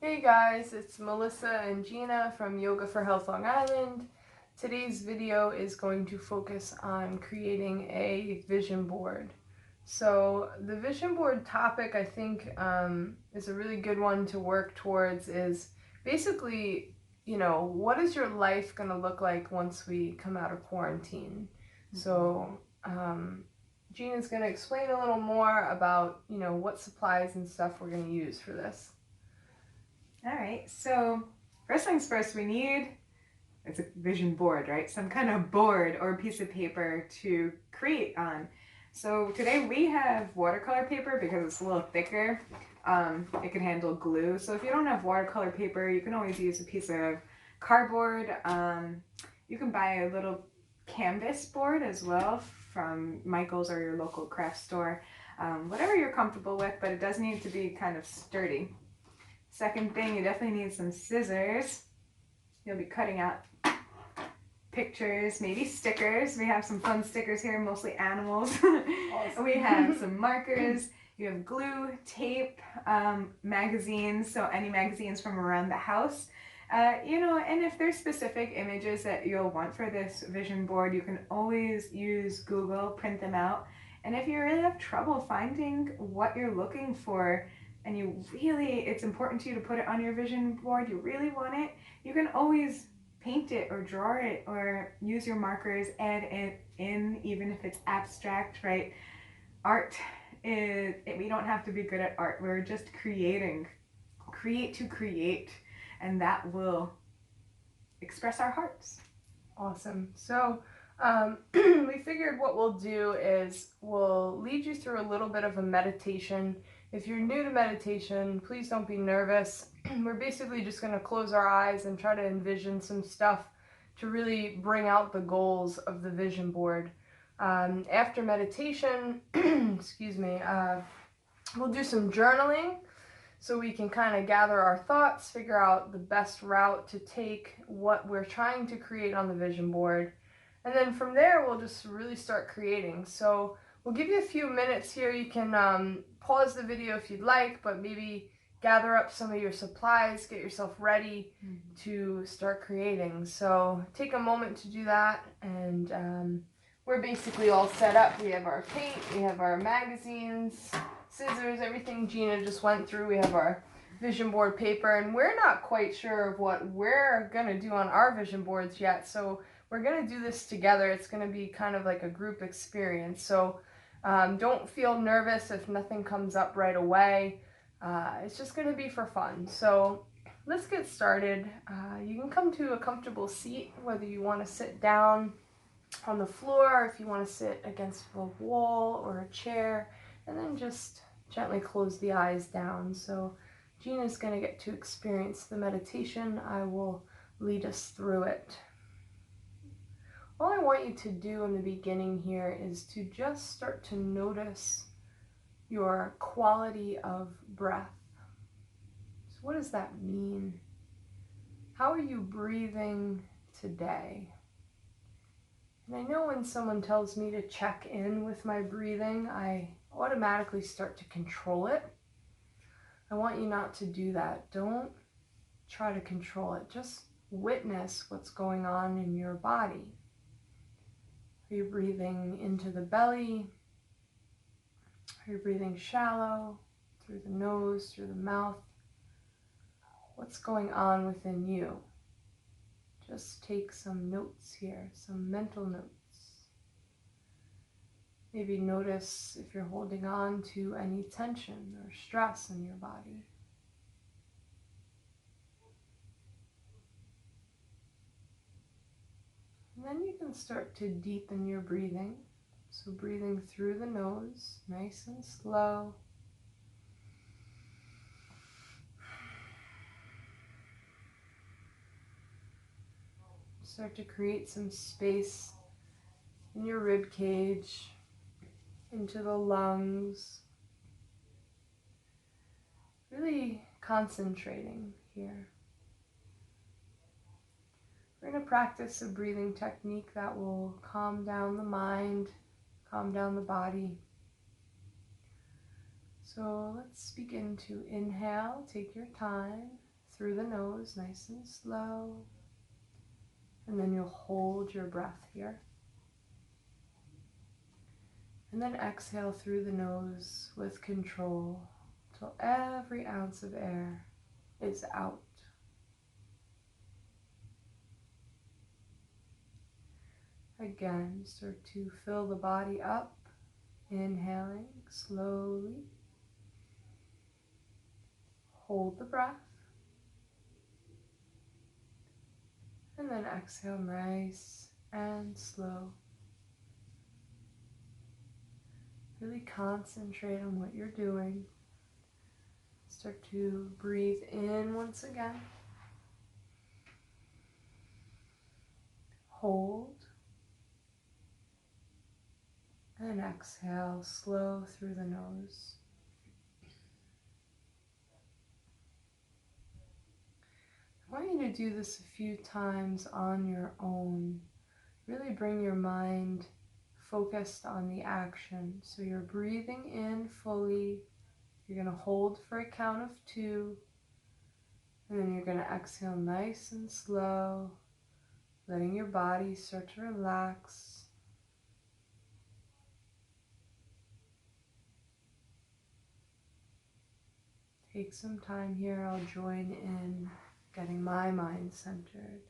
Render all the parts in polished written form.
Hey guys, it's Melissa and Gina from Yoga for Health Long Island. Today's video is going to focus on creating a vision board. So the vision board topic I think is a really good one to work towards is basically, what is your life going to look like once we come out of quarantine? So Gina's going to explain a little more about, what supplies and stuff we're going to use for this. All right, so first things first, we need it's a vision board, right? Some kind of board or piece of paper to create on. So today we have watercolor paper because it's a little thicker. It can handle glue. So if you don't have watercolor paper, you can always use a piece of cardboard. You can buy a little canvas board as well from Michael's or your local craft store. Whatever you're comfortable with, but it does need to be kind of sturdy. Second thing, you definitely need some scissors. You'll be cutting out pictures, maybe stickers. We have some fun stickers here, mostly animals. Awesome. We have some markers. You have glue, tape, magazines, so any magazines from around the house. And if there's specific images that you'll want for this vision board, you can always use Google, print them out. And if you really have trouble finding what you're looking for, and it's important to you to put it on your vision board, you really want it, you can always paint it or draw it or use your markers, add it in, even if it's abstract, right? Art we don't have to be good at art. We're just create to create, and that will express our hearts. Awesome. So we figured what we'll do is we'll lead you through a little bit of a meditation. If you're new to meditation, please don't be nervous. We're basically just going to close our eyes and try to envision some stuff to really bring out the goals of the vision board. After meditation, excuse me, we'll do some journaling so we can kind of gather our thoughts, figure out the best route to take what we're trying to create on the vision board. And then from there, we'll just really start creating. So we'll give you a few minutes here. You can pause the video if you'd like, but maybe gather up some of your supplies, get yourself ready to start creating. So take a moment to do that, and we're basically all set up. We have our paint, we have our magazines, scissors, everything Gina just went through. We have our vision board paper, and we're not quite sure of what we're gonna do on our vision boards yet, so we're gonna do this together. It's gonna be kind of like a group experience, so don't feel nervous if nothing comes up right away. It's just gonna be for fun. So let's get started. You can come to a comfortable seat, whether you want to sit down on the floor, or if you want to sit against a wall or a chair, and then just gently close the eyes down. So Gina's going to get to experience the meditation. I will lead us through it. All I want you to do in the beginning here is to just start to notice your quality of breath. So what does that mean? How are you breathing today? And I know when someone tells me to check in with my breathing, I automatically start to control it. I want you not to do that. Don't try to control it. Just witness what's going on in your body. Are you breathing into the belly? Are you breathing shallow, through the nose, through the mouth? What's going on within you? Just take some notes here, some mental notes. Maybe notice if you're holding on to any tension or stress in your body. And then you can start to deepen your breathing. So breathing through the nose, nice and slow. Start to create some space in your rib cage, into the lungs. Really concentrating here. We're going to practice a breathing technique that will calm down the mind, calm down the body. So let's begin to inhale. Take your time. through the nose, nice and slow. And then you'll hold your breath here. And then exhale through the nose with control till every ounce of air is out. Again, start to fill the body up, inhaling slowly. Hold the breath. And then exhale nice and slow. Really concentrate on what you're doing. Start to breathe in once again. Hold. And exhale slow through the nose. I want you to do this a few times on your own. Really bring your mind focused on the action. So you're breathing in fully. You're going to hold for a count of 2. And then you're going to exhale nice and slow, letting your body start to relax. Take some time here. I'll join in getting my mind centered.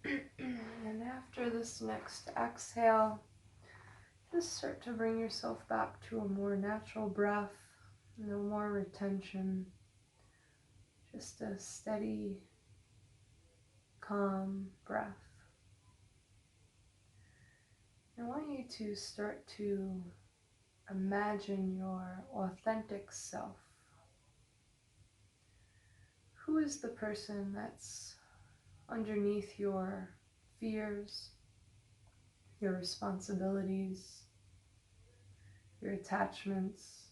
And after this next exhale, just start to bring yourself back to a more natural breath, no more retention, just a steady, calm breath. I want you to start to imagine your authentic self. Who is the person that's underneath your fears, your responsibilities, your attachments?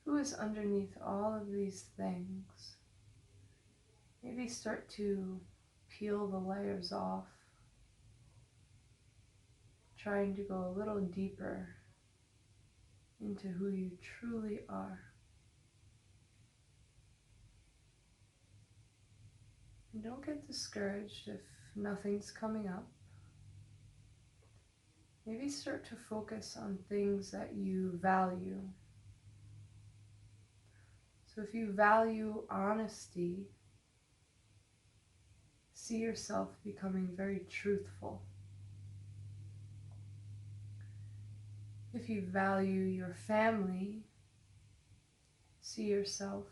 Who is underneath all of these things? Maybe start to peel the layers off, trying to go a little deeper into who you truly are. And don't get discouraged if nothing's coming up. Maybe start to focus on things that you value. So if you value honesty, see yourself becoming very truthful. If you value your family, see yourself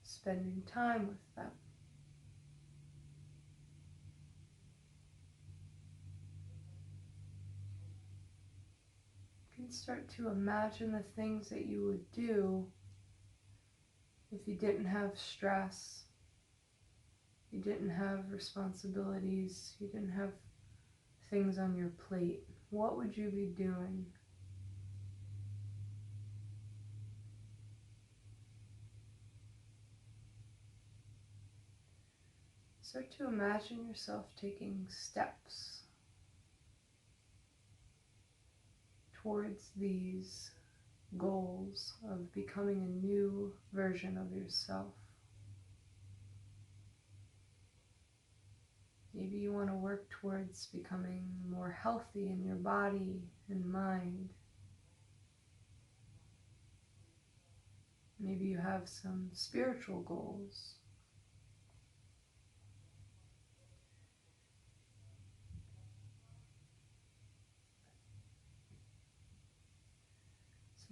spending time with them. You can start to imagine the things that you would do if you didn't have stress, you didn't have responsibilities, you didn't have things on your plate. What would you be doing? Start to imagine yourself taking steps towards these goals of becoming a new version of yourself. Maybe you want to work towards becoming more healthy in your body and mind. Maybe you have some spiritual goals.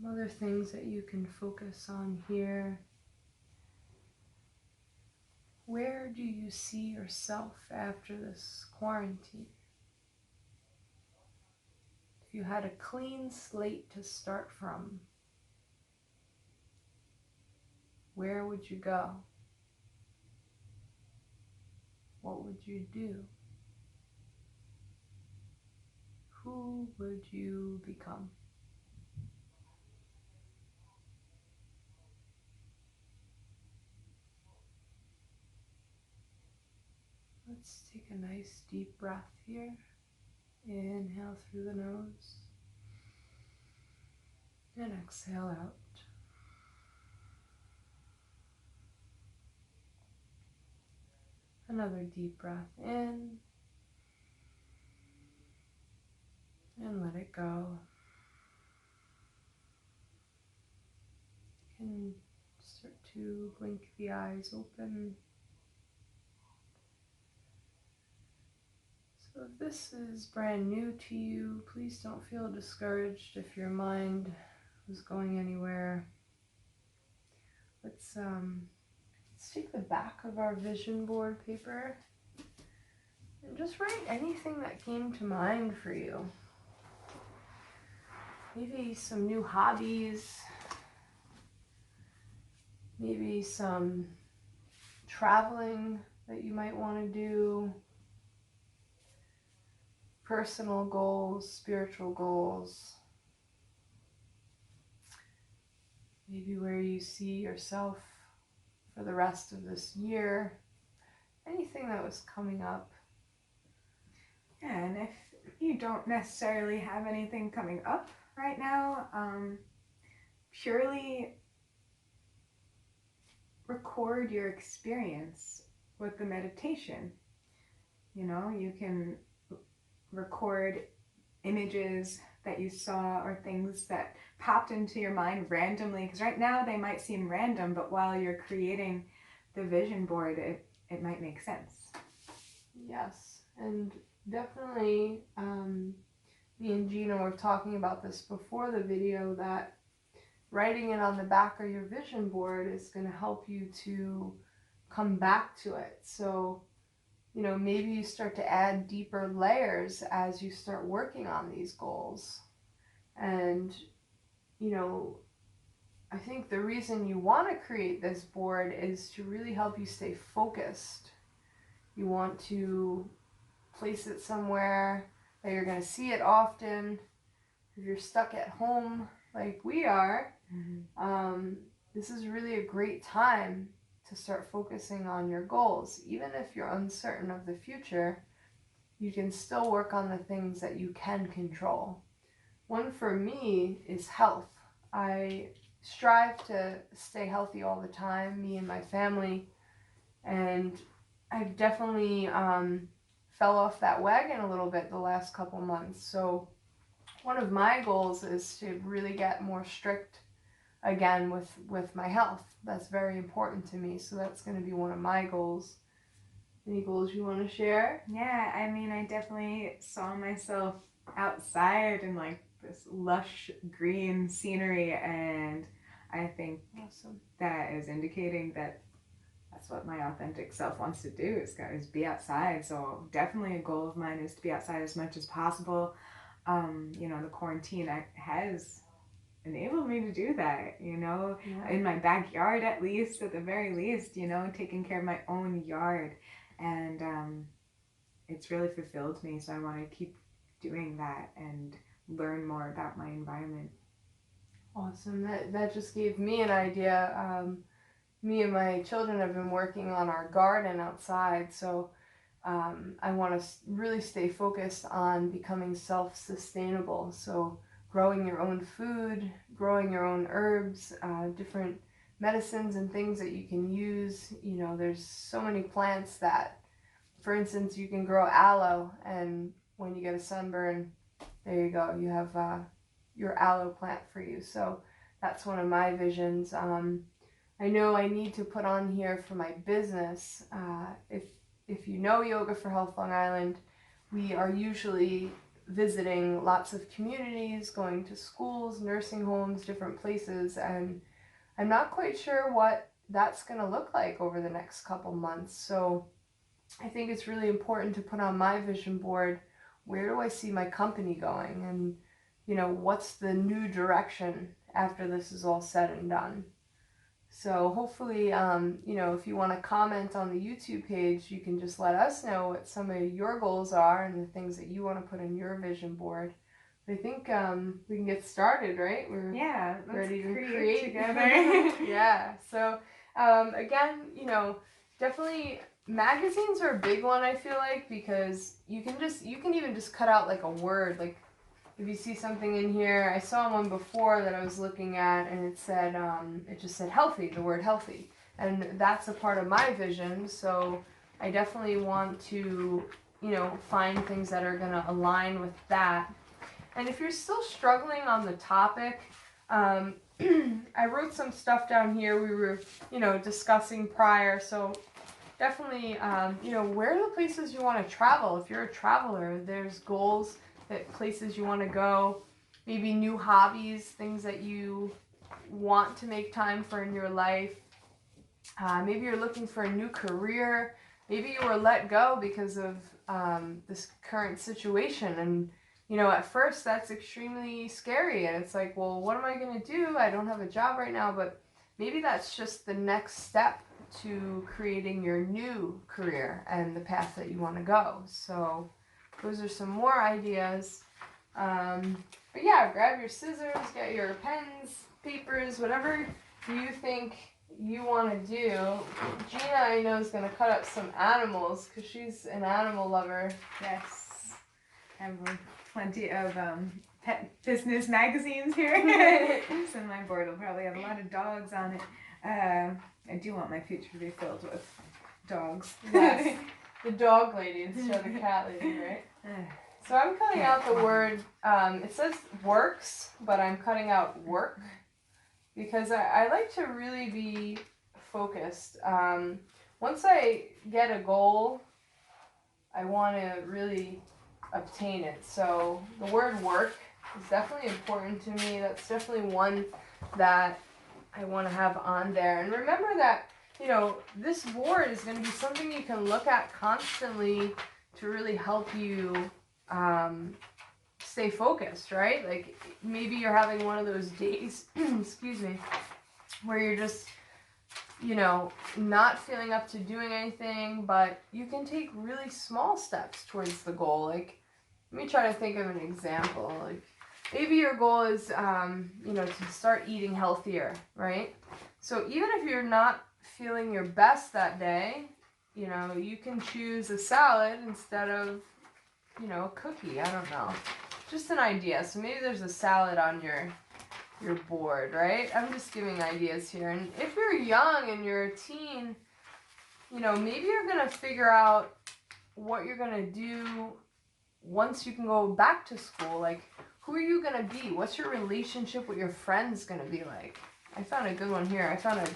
Some other things that you can focus on here Where do you see yourself after this quarantine? If you had a clean slate to start from, where would you go? What would you do? Who would you become? Let's take a nice deep breath here. Inhale through the nose and exhale out. Another deep breath in and let it go. You can start to blink the eyes open. So if this is brand new to you, please don't feel discouraged if your mind was going anywhere. Let's take the back of our vision board paper and just write anything that came to mind for you. Maybe some new hobbies, maybe some traveling that you might want to do, personal goals, spiritual goals, maybe where you see yourself for the rest of this year, anything that was coming up. Yeah, and if you don't necessarily have anything coming up right now, purely record your experience with the meditation. You know, you can record images that you saw or things that popped into your mind randomly, because right now they might seem random, but while you're creating the vision board, it might make sense. Yes, and definitely me and Gina were talking about this before the video, that writing it on the back of your vision board is going to help you to come back to it. So, you know, maybe you start to add deeper layers as you start working on these goals. And, you know, I think the reason you want to create this board is to really help you stay focused. You want to place it somewhere that you're going to see it often. If you're stuck at home like we are, this is really a great time to start focusing on your goals. Even if you're uncertain of the future, you can still work on the things that you can control. One for me is health. I strive to stay healthy all the time, me and my family, and I've definitely fell off that wagon a little bit the last couple months. So one of my goals is to really get more strict again with my health. That's very important to me. So that's going to be one of my goals. Any goals you want to share? Yeah, I mean, I definitely saw myself outside in like this lush green scenery, and I think Awesome. that is indicating that that's what my authentic self wants to do, is be outside. So definitely a goal of mine is to be outside as much as possible. You know, the quarantine has enabled me to do that, you know, in my backyard, at least, at the very least, you know, taking care of my own yard. And it's really fulfilled me. So I want to keep doing that and learn more about my environment. Awesome. That just gave me an idea. Me and my children have been working on our garden outside, so I want to really stay focused on becoming self-sustainable. So growing your own food, growing your own herbs, different medicines and things that you can use. You know, there's so many plants that, for instance, you can grow aloe, and when you get a sunburn, there you go. You have your aloe plant for you. So that's one of my visions. I know I need to put on here for my business. If you know Yoga for Health Long Island, we are usually visiting lots of communities, going to schools, nursing homes, different places, and I'm not quite sure what that's going to look like over the next couple months. So I think it's really important to put on my vision board, where do I see my company going, and what's the new direction after this is all said and done. So hopefully, if you want to comment on the YouTube page, you can just let us know what some of your goals are and the things that you want to put in your vision board. But I think we can get started, right? We're ready to create together. Yeah. So again, definitely magazines are a big one, I feel like, because you can even just cut out like a word. Like if you see something in here, I saw one before that I was looking at, and it just said healthy, the word healthy. And that's a part of my vision, so I definitely want to, find things that are going to align with that. And if you're still struggling on the topic, I wrote some stuff down here we were, discussing prior, so definitely, where are the places you want to travel? If you're a traveler, there's goals, that places you want to go, maybe new hobbies, things that you want to make time for in your life. Maybe you're looking for a new career. Maybe you were let go because of this current situation. And, at first that's extremely scary. And it's like, well, what am I going to do? I don't have a job right now. But maybe that's just the next step to creating your new career and the path that you want to go. So those are some more ideas. But yeah, grab your scissors, get your pens, papers, whatever you think you want to do. Gina, I know, is going to cut up some animals because she's an animal lover. Yes. I have plenty of pet business magazines here. So my board will probably have a lot of dogs on it. I do want my future to be filled with dogs. Yes. The dog lady instead of the cat lady, right? So I'm cutting out the word, it says works, but I'm cutting out work because I like to really be focused. Once I get a goal, I want to really obtain it. So the word work is definitely important to me. That's definitely one that I want to have on there. And remember that this board is going to be something you can look at constantly to really help you stay focused, right? Like maybe you're having one of those days, excuse me, where you're just, not feeling up to doing anything, but you can take really small steps towards the goal. Like, let me try to think of an example. Like, maybe your goal is, to start eating healthier, right? So even if you're not feeling your best that day, you can choose a salad instead of, a cookie. I don't know. Just an idea. So maybe there's a salad on your board, right? I'm just giving ideas here. And if you're young and you're a teen, maybe you're going to figure out what you're going to do once you can go back to school. Like, who are you going to be? What's your relationship with your friends going to be like? I found a good one here. I found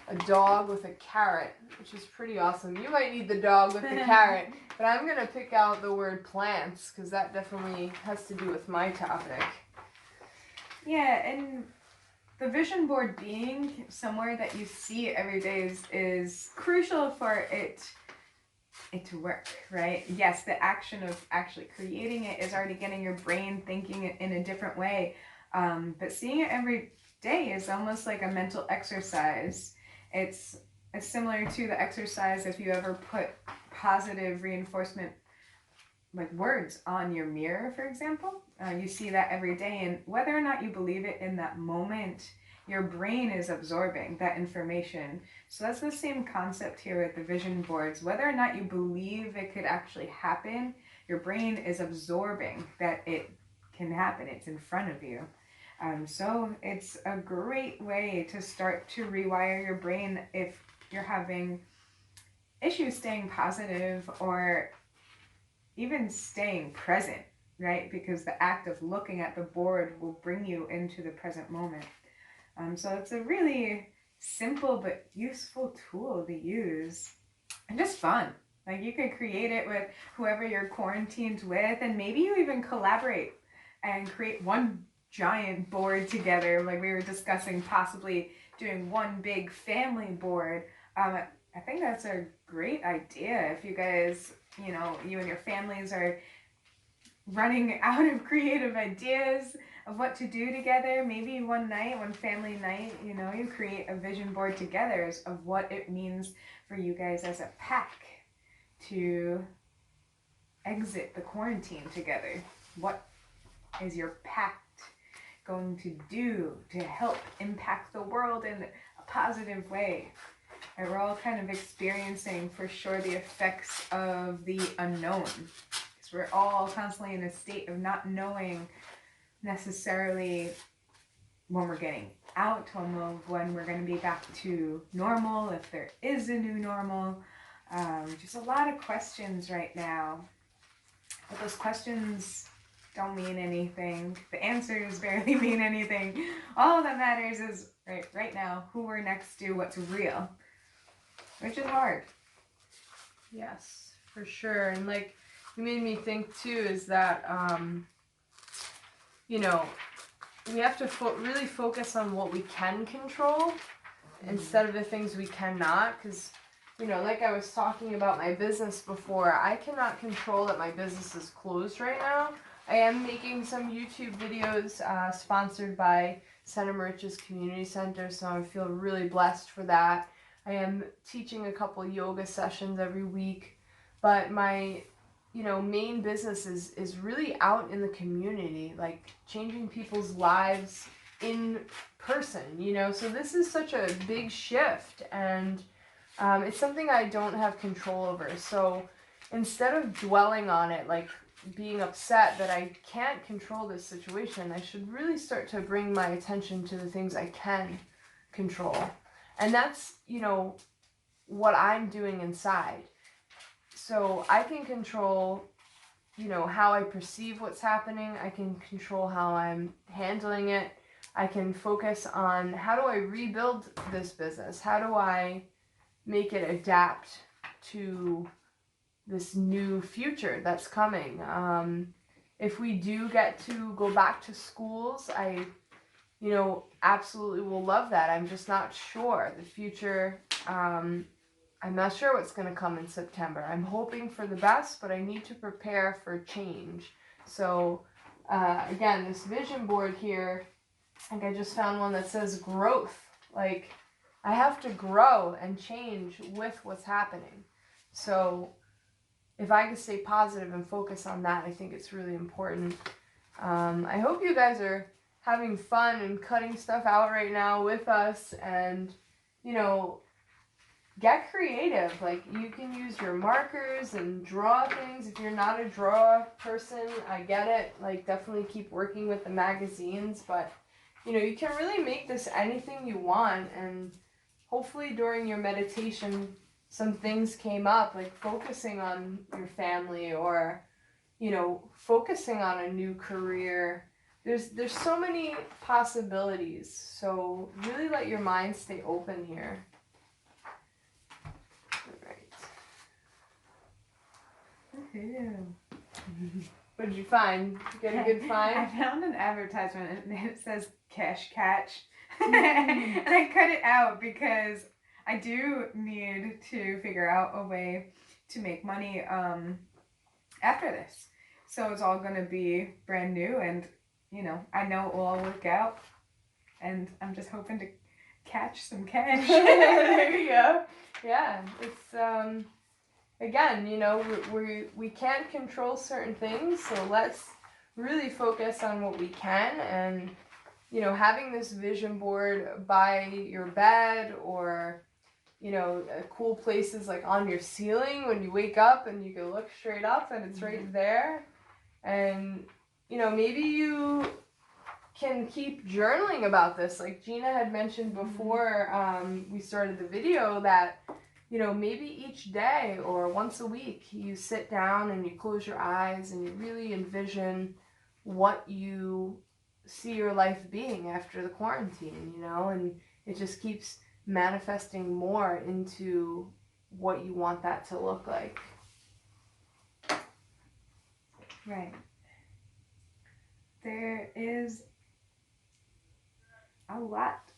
a dog with a carrot, which is pretty awesome. You might need the dog with the carrot, but I'm going to pick out the word plants because that definitely has to do with my topic. Yeah, and the vision board being somewhere that you see every day is crucial for it to work, right? Yes, the action of actually creating it is already getting your brain thinking in a different way, but seeing it every day is almost like a mental exercise. It's similar to the exercise if you ever put positive reinforcement like words on your mirror, for example. You see that every day, and whether or not you believe it in that moment, your brain is absorbing that information. So that's the same concept here with the vision boards. Whether or not you believe it could actually happen, your brain is absorbing that it can happen. It's in front of you. So it's a great way to start to rewire your brain if you're having issues staying positive or even staying present, right? Because the act of looking at the board will bring you into the present moment. So it's a really simple but useful tool to use and just fun. Like you can create it with whoever you're quarantined with, and maybe you even collaborate and create one giant board together, like we were discussing, possibly doing one big family board. I think that's a great idea. If you guys, you and your families are running out of creative ideas of what to do together, maybe one night, one family night, you create a vision board together of what it means for you guys as a pack to exit the quarantine together. What is your pact going to do to help impact the world in a positive way? And we're all kind of experiencing, for sure, the effects of the unknown. Because we're all constantly in a state of not knowing necessarily when we're getting out, when we're going to be back to normal, if there is a new normal. Just a lot of questions right now. But those questions don't mean anything. The answers barely mean anything. All that matters is right now who we're next to, what's real, which is hard. Yes, for sure. And like you made me think too is that we have to really focus on what we can control instead of the things we cannot, because like I was talking about my business before, I cannot control that my business is closed right now. I am making some YouTube videos sponsored by Santa Riches Community Center, so I feel really blessed for that. I am teaching a couple yoga sessions every week, but my main business is really out in the community, like changing people's lives in person, so this is such a big shift, and it's something I don't have control over. So instead of dwelling on it, like being upset that I can't control this situation, I should really start to bring my attention to the things I can control. And that's, what I'm doing inside. So I can control, how I perceive what's happening. I can control how I'm handling it. I can focus on how do I rebuild this business? How do I make it adapt to this new future that's coming? If we do get to go back to schools, I absolutely will love that. I'm just not sure. The future, I'm not sure what's going to come in September. I'm hoping for the best, but I need to prepare for change. So, again, this vision board here, like I just found one that says growth. Like, I have to grow and change with what's happening. So, if I can stay positive and focus on that, I think it's really important. I hope you guys are having fun and cutting stuff out right now with us, and get creative. Like, you can use your markers and draw things. If you're not a draw person, I get it. Like, definitely keep working with the magazines, but you can really make this anything you want. And hopefully during your meditation some things came up, like focusing on your family, or focusing on a new career. There's so many possibilities, so really let your mind stay open here. What did you find? You get a good find? I found an advertisement and it says Cash Catch. And I cut it out because I do need to figure out a way to make money after this. So it's all going to be brand new, and I know it will all work out, and I'm just hoping to catch some cash. There you go. Yeah, it's again, we can't control certain things, so let's really focus on what we can. And having this vision board by your bed, or cool places like on your ceiling when you wake up and you can look straight up and it's right there. And maybe you can keep journaling about this, like Gina had mentioned before we started the video, that maybe each day or once a week you sit down and you close your eyes and you really envision what you see your life being after the quarantine, and it just keeps manifesting more into what you want that to look like. Right. There is a lot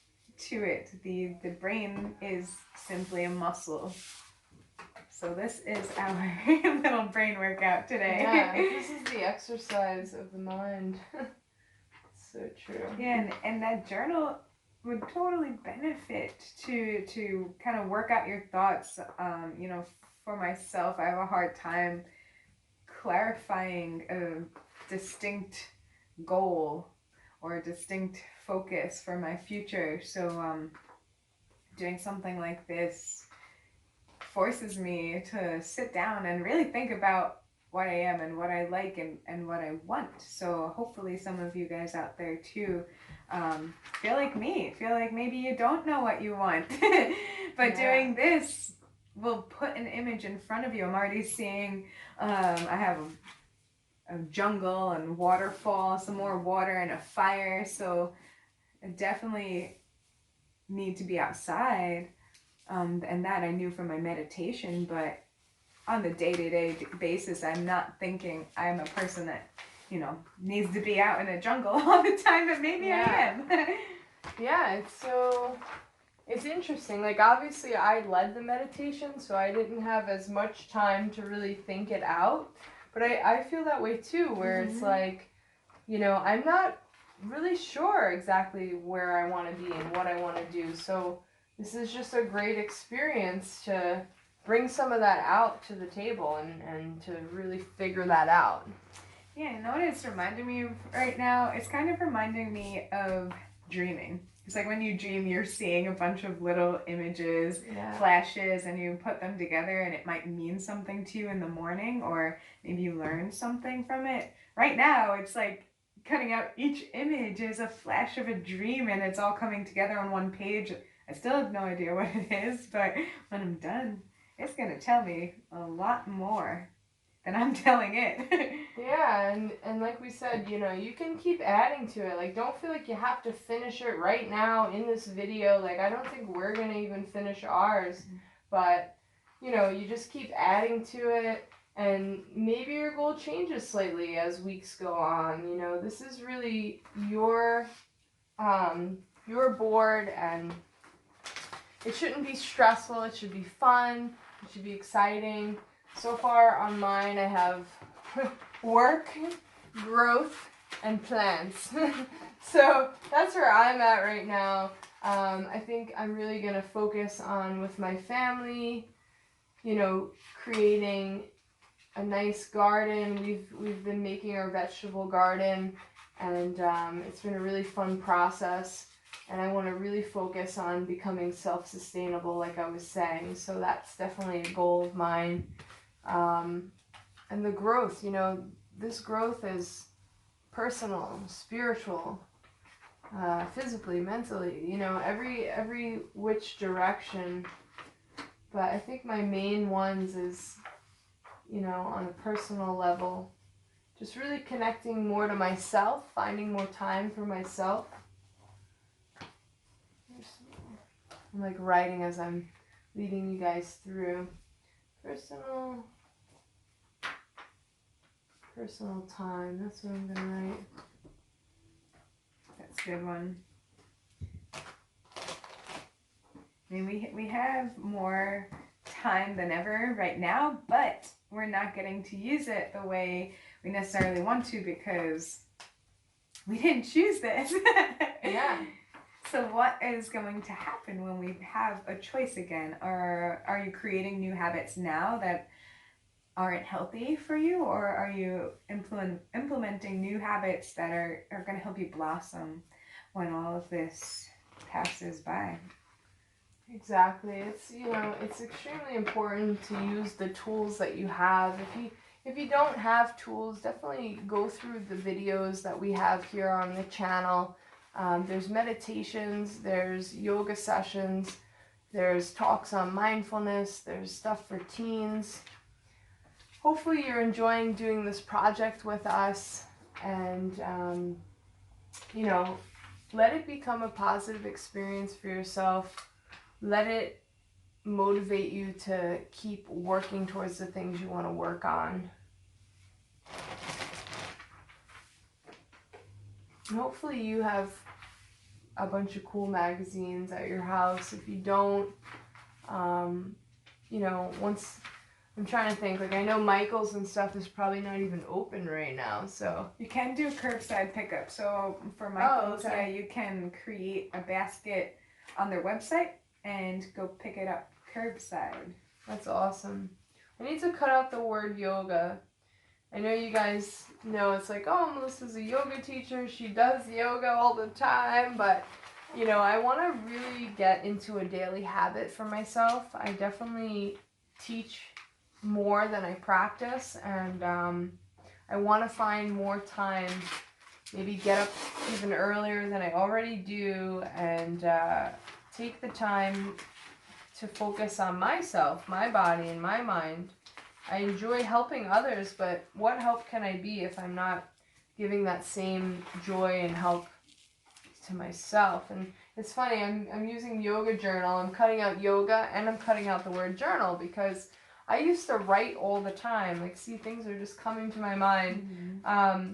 to it. The brain is simply a muscle. So this is our little brain workout today. Yeah, this is the exercise of the mind. So true. Yeah, and that journal would totally benefit to kind of work out your thoughts. You know, for myself, I have a hard time clarifying a distinct goal or a distinct focus for my future. So doing something like this forces me to sit down and really think about what I am and what I like and what I want. So hopefully some of you guys out there too feel like me, feel like maybe you don't know what you want, but doing this will put an image in front of you. I'm already seeing, I have a jungle and waterfall, some more water and a fire. So I definitely need to be outside. And that I knew from my meditation, but on the day-to-day basis, I'm not thinking I'm a person that, you know, needs to be out in a jungle all the time, but maybe I am. Yeah, it's interesting. Like, obviously, I led the meditation, so I didn't have as much time to really think it out. But I feel that way too, where it's like, you know, I'm not really sure exactly where I want to be and what I want to do. So this is just a great experience to bring some of that out to the table and to really figure that out. Yeah, you know what it's reminding me of right now? It's kind of reminding me of dreaming. It's like when you dream, you're seeing a bunch of little images, flashes, and you put them together and it might mean something to you in the morning, or maybe you learn something from it. Right now, it's like cutting out each image is a flash of a dream and it's all coming together on one page. I still have no idea what it is, but when I'm done, it's going to tell me a lot more than I'm telling it. Yeah, and like we said, you know, you can keep adding to it. Like, don't feel like you have to finish it right now in this video. Like, I don't think we're going to even finish ours. But, you know, you just keep adding to it. And maybe your goal changes slightly as weeks go on. You know, this is really your board, and it shouldn't be stressful. It should be fun. It should be exciting. So far on mine, I have work, growth, and plans. So that's where I'm at right now. I think I'm really going to focus on, with my family, you know, creating a nice garden. We've been making our vegetable garden, and it's been a really fun process. And I want to really focus on becoming self-sustainable, like I was saying. So that's definitely a goal of mine. And the growth, you know, this growth is personal, spiritual, physically, mentally, you know, every which direction. But I think my main ones is, you know, on a personal level, just really connecting more to myself, finding more time for myself. I'm like writing as I'm leading you guys through. Personal time, that's what I'm gonna write. That's a good one. I mean, we have more time than ever right now, but we're not getting to use it the way we necessarily want to because we didn't choose this. Yeah. So what is going to happen when we have a choice again? Or are you creating new habits now that aren't healthy for you, or are you implementing new habits that are going to help you blossom when all of this passes by? Exactly. It's, you know, it's extremely important to use the tools that you have. If you don't have tools, definitely go through the videos that we have here on the channel. There's meditations, there's yoga sessions, there's talks on mindfulness, there's stuff for teens. Hopefully you're enjoying doing this project with us, and you know, let it become a positive experience for yourself. Let it motivate you to keep working towards the things you want to work on. And hopefully you have a bunch of cool magazines at your house. If you don't, once I'm trying to think, like I know Michael's and stuff is probably not even open right now, so. You can do curbside pickup. So for Michael's, okay. yeah, you can create a basket on their website and go pick it up curbside. That's awesome. I need to cut out the word yoga. I know you guys know it's like, oh, Melissa's a yoga teacher. She does yoga all the time, but I want to really get into a daily habit for myself. I definitely teach more than I practice, and I want to find more time, maybe get up even earlier than I already do, and take the time to focus on myself, my body, and my mind. I enjoy helping others, but what help can I be if I'm not giving that same joy and help to myself? And it's funny, I'm using yoga journal. I'm cutting out yoga and I'm cutting out the word journal because I used to write all the time. Like, see, things are just coming to my mind. Mm-hmm.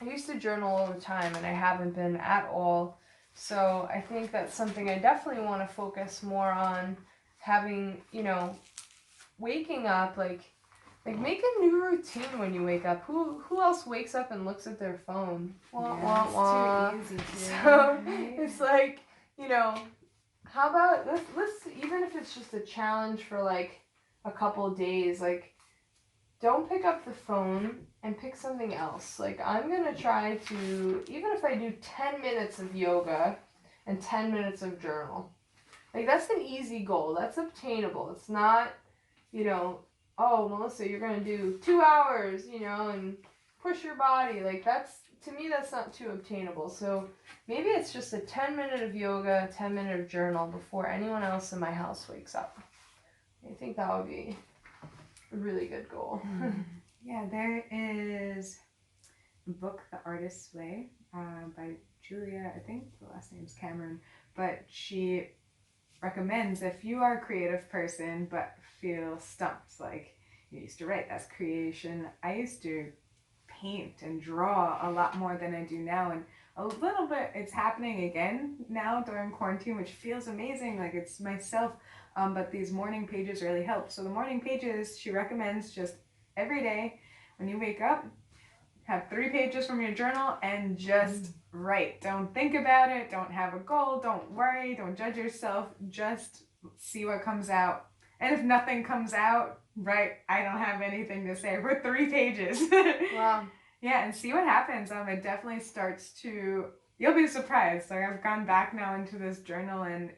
I used to journal all the time and I haven't been at all. So I think that's something I definitely want to focus more on, having, waking up, like make a new routine when you wake up. Who else wakes up and looks at their phone? Wah, wah, wah. It's too easy to. So it's like, how about let's even if it's just a challenge for like a couple days, like don't pick up the phone and pick something else. Like I'm gonna try to, even if I do 10 minutes of yoga and 10 minutes of journal. Like that's an easy goal. That's obtainable. It's not, oh, Melissa, you're going to do 2 hours, and push your body. Like to me, that's not too obtainable. So maybe it's just a 10-minute of yoga, 10-minute of journal before anyone else in my house wakes up. I think that would be a really good goal. Yeah, there is a book, The Artist's Way, by Julia, I think the last name's Cameron, but she recommends if you are a creative person but feel stumped, like you used to write, that's creation. I used to paint and draw a lot more than I do now, and a little bit it's happening again now during quarantine, which feels amazing, like it's myself, but these morning pages really help. So the morning pages, she recommends just every day when you wake up, have 3 pages from your journal and just write. Don't think about it. Don't have a goal. Don't worry. Don't judge yourself. Just see what comes out. And if nothing comes out, right, I don't have anything to say for 3 pages. Wow. Yeah, and see what happens. It definitely starts to, you'll be surprised. Like I've gone back now into this journal and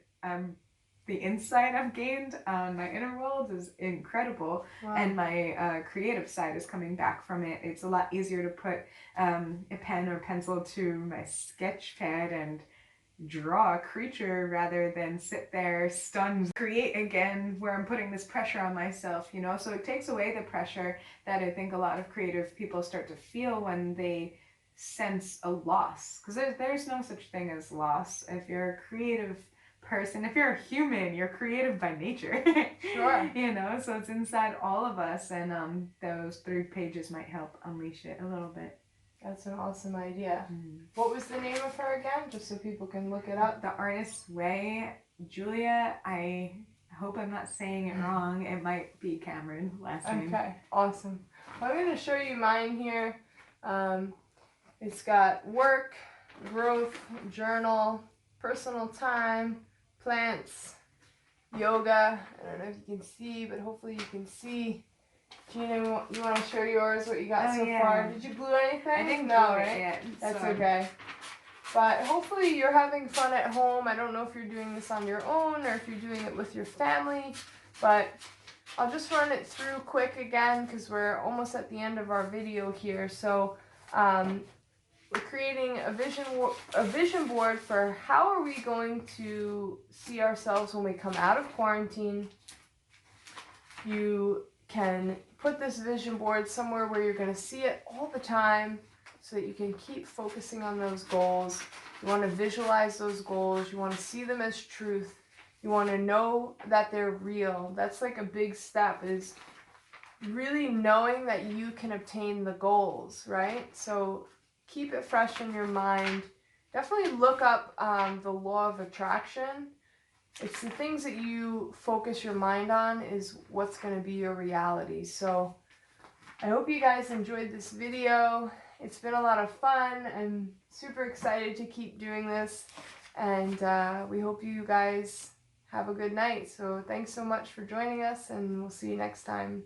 the insight I've gained on my inner world is incredible. Wow. And my creative side is coming back from it. It's a lot easier to put a pen or pencil to my sketch pad and draw a creature rather than sit there stunned. Create again where I'm putting this pressure on myself, so it takes away the pressure that I think a lot of creative people start to feel when they sense a loss, because there's no such thing as loss. If you're a creative person, if you're a human, you're creative by nature. Sure. So it's inside all of us, and those 3 pages might help unleash it a little bit. That's an awesome idea. What was the name of her again, just so people can look it up? The Artist's Way. Julia, I hope I'm not saying it wrong. It might be Cameron, last name. Okay, awesome. Well, I'm going to show you mine here. It's got work, growth, journal, personal time, plants, yoga. I don't know if you can see, but hopefully you can see. Gina, you want to show yours, what you got so far? Did you glue anything? I didn't know, glue right? it yet. That's okay. But hopefully you're having fun at home. I don't know if you're doing this on your own or if you're doing it with your family, but I'll just run it through quick again because we're almost at the end of our video here. So we're creating a vision board for how are we going to see ourselves when we come out of quarantine. You can put this vision board somewhere where you're going to see it all the time so that you can keep focusing on those goals. You want to visualize those goals. You want to see them as truth. You want to know that they're real. That's like a big step, is really knowing that you can obtain the goals, right? So keep it fresh in your mind definitely look up the law of attraction. It's the things that you focus your mind on is what's going to be your reality. So I hope you guys enjoyed this video. It's been a lot of fun. I'm super excited to keep doing this. And we hope you guys have a good night. So thanks so much for joining us, and we'll see you next time.